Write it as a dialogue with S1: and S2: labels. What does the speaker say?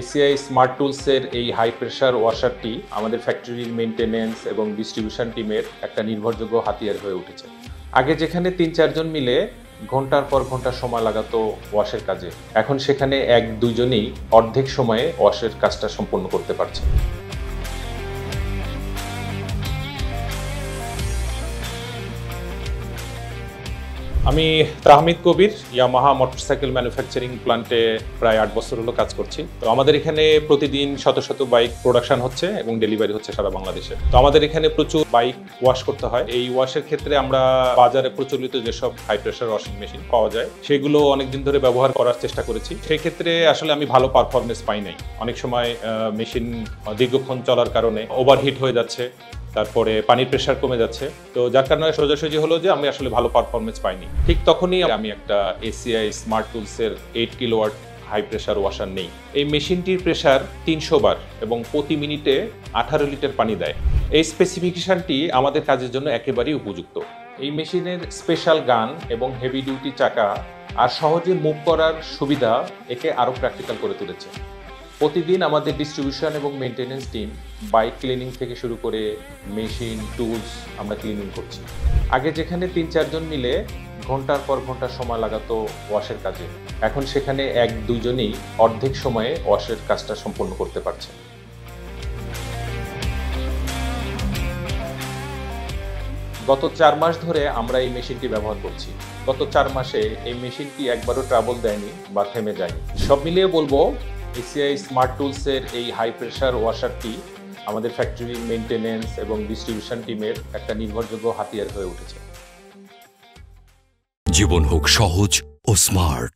S1: ACI smart টুলসের এই high pressure ওয়াশারটি আমাদের ফ্যাক্টরির মেইনটেনেন্স এবং ডিস্ট্রিবিউশন টিমের একটা নির্ভরযোগ্য হাতিয়ার হয়ে উঠেছে। আগে যেখানে ৩-৪ জন মিলে ঘন্টার পর ঘন্টা সময় লাগাতো ওয়াশের কাজে, এখন সেখানে ১-২ জনই অর্ধেক সময়ে ওয়াশের কাজটা সম্পন্ন করতে পারছে। আমি তাহমিদ কবির ইয়ামাহা মোটরসাইকেল ম্যানুফ্যাকচারিং প্ল্যান্টে প্রায় ৮ বছর হলো কাজ করছি। তো আমাদের এখানে প্রতিদিন শত শত বাইক প্রোডাকশন হচ্ছে এবং ডেলিভারি হচ্ছে সারা বাংলাদেশে। তো আমাদের এখানে প্রচুর বাইক ওয়াশ করতে হয়। এই ওয়াশের ক্ষেত্রে আমরা বাজারে প্রচলিত যেসব হাই প্রেশার ওয়াশিং মেশিন পাওয়া যায় সেগুলো অনেকদিন ধরে ব্যবহার করার চেষ্টা করেছি। সেই ক্ষেত্রে আসলে আমি ভালো পারফরমেন্স পাই নাই। অনেক সময় মেশিন দীর্ঘক্ষণ চলার কারণে ওভারহিট হয়ে যাচ্ছে, তারপরে পানির প্রেশার কমে যাচ্ছে। তো যার কারণে সোজাসুজি হলো যে আমি আসলে ভালো পারফরমেন্স পাইনি। ঠিক তখনই আমি একটা এসিআই স্মার্ট টুলসের 8 কিলোওয়াট হাই প্রেশার ওয়াশার নেই। এই মেশিনটির প্রেশার ৩০০ বার এবং প্রতি মিনিটে 18 লিটার পানি দেয়। এই স্পেসিফিকেশনটি আমাদের কাজের জন্য একেবারেই উপযুক্ত। এই মেশিনের স্পেশাল গান এবং হেভি ডিউটি চাকা আর সহজে মুভ করার সুবিধা একে আরও প্র্যাকটিক্যাল করে তুলেছে। প্রতিদিন আমাদের ডিস্ট্রিবিউশন এবং মেইনটেনেন্স টিম বাইক ক্লিনিং থেকে শুরু করে মেশিন টুলস আমরা ক্লিনিং করছি। আগে যেখানে ৩-৪ জন মিলে ঘন্টার পর ঘন্টা সময় লাগাতো ওয়াশের কাজে, এখন সেখানে ১-২ জনই অর্ধেক সময়ে ওয়াশের কাজটা সম্পন্ন করতে পারছে। গত ৪ মাস ধরে আমরা এই মেশিনটি ব্যবহার করছি। গত ৪ মাসে এই মেশিনটি একবারও ট্রাবল দেয়নি বা থেমে যায়নি। সব মিলিয়ে বলবো এসিআই স্মার্ট টুলসের এই হাই প্রেশার ওয়াশারটি আমাদের ফ্যাক্টরির মেইনটেনেন্স এবং ডিস্ট্রিবিউশন টিমের একটা নির্ভরযোগ্য হাতিয়ার হয়ে উঠেছে।
S2: জীবন হোক সহজ ও স্মার্ট।